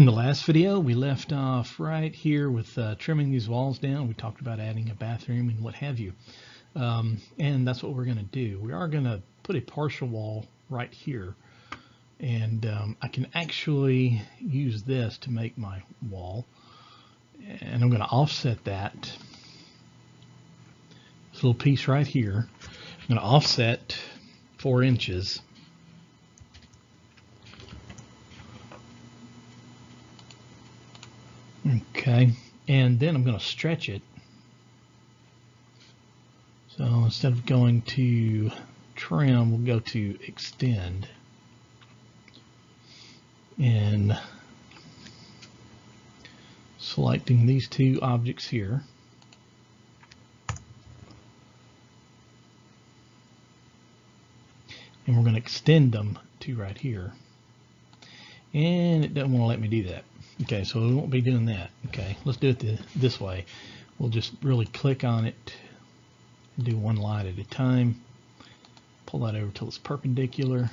the last video, we left off right here with trimming these walls down. We talked about adding a bathroom and what have you. And that's what we're going to do. We are going to put a partial wall right here. And I can actually use this to make my wall. And I'm going to offset that. This little piece right here. I'm going to offset 4 inches. Okay, and then I'm going to stretch it. So instead of going to trim, we'll go to extend. And selecting these 2 objects here. And we're going to extend them to right here. And it doesn't want to let me do that. Okay, so we won't be doing that. Okay, let's do it this way. We'll just really click on it and do one line at a time. Pull that over till it's perpendicular.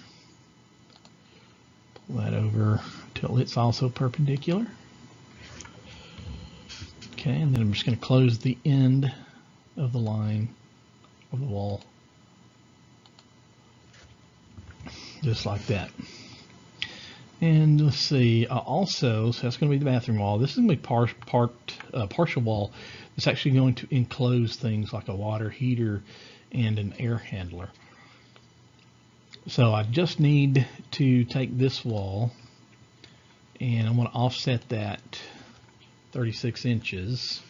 Pull that over till it's also perpendicular. Okay, and then I'm just going to close the end of the line of the wall. Just like that. And let's see, also, so that's going to be the bathroom wall. This is going to be partial wall. It's actually going to enclose things like a water heater and an air handler. So I just need to take this wall and I'm going to offset that 36 inches.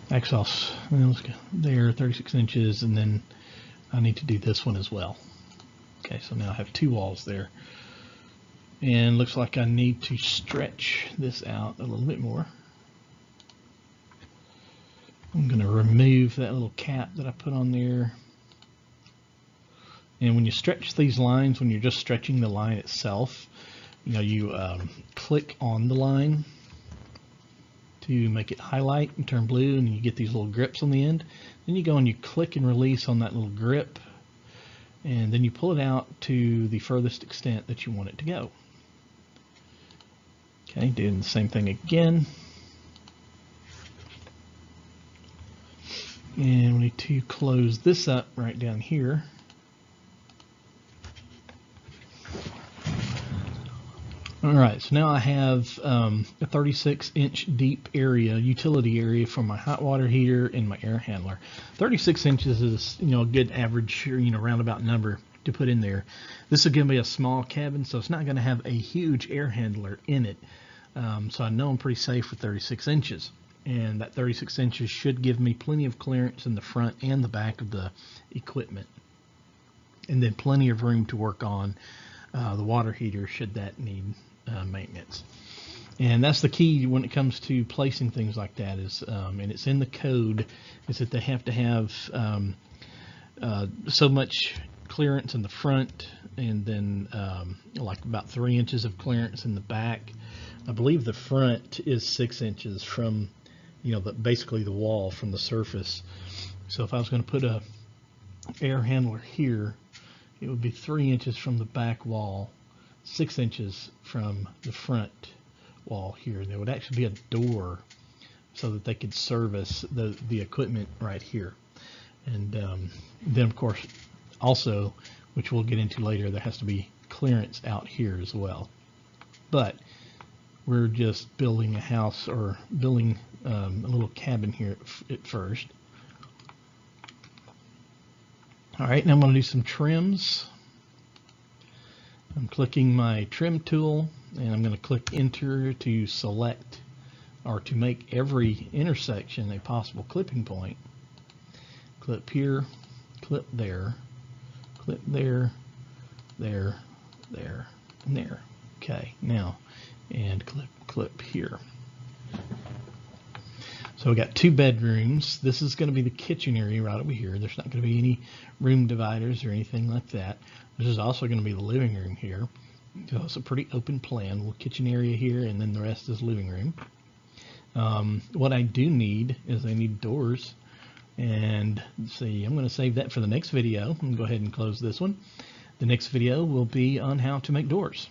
Actually, let's go there, 36 inches, and then I need to do this one as well. Okay, so now I have 2 walls there. And looks like I need to stretch this out a little bit more. I'm going to remove that little cap that I put on there. And when you stretch these lines, when you're just stretching the line itself, you click on the line to make it highlight and turn blue, and you get these little grips on the end. Then you go and you click and release on that little grip, and then you pull it out to the furthest extent that you want it to go. Okay, doing the same thing again. And we need to close this up right down here. Alright, so now I have a 36-inch deep area, utility area for my hot water heater and my air handler. 36 inches is, a good average, roundabout number to put in there. This is going to be a small cabin, so it's not going to have a huge air handler in it. So I know I'm pretty safe with 36 inches. And that 36 inches should give me plenty of clearance in the front and the back of the equipment. And then plenty of room to work on the water heater should that need maintenance. And that's the key when it comes to placing things like that is, and it's in the code, is that they have to have so much clearance in the front, and then like about 3 inches of clearance in the back. I believe the front is 6 inches from, basically the wall from the surface. So if I was going to put a air handler here, it would be 3 inches from the back wall, 6 inches from the front wall here. There would actually be a door so that they could service the equipment right here. And then of course also, which we'll get into later, there has to be clearance out here as well. But we're just building a house, or building a little cabin here at first. Alright, now I'm going to do some trims. I'm clicking my trim tool, and I'm going to click enter to select, or to make every intersection a possible clipping point. Clip here, clip there, clip there, there, there, and there. Okay, now, and clip here. So we got 2 bedrooms. This is going to be the kitchen area right over here. There's not going to be any room dividers or anything like that. This is also going to be the living room here. So it's a pretty open plan. Little kitchen area here, and then the rest is living room. What I do need is I need doors. And let's see, I'm going to save that for the next video. I'm going to go ahead and close this one. The next video will be on how to make doors.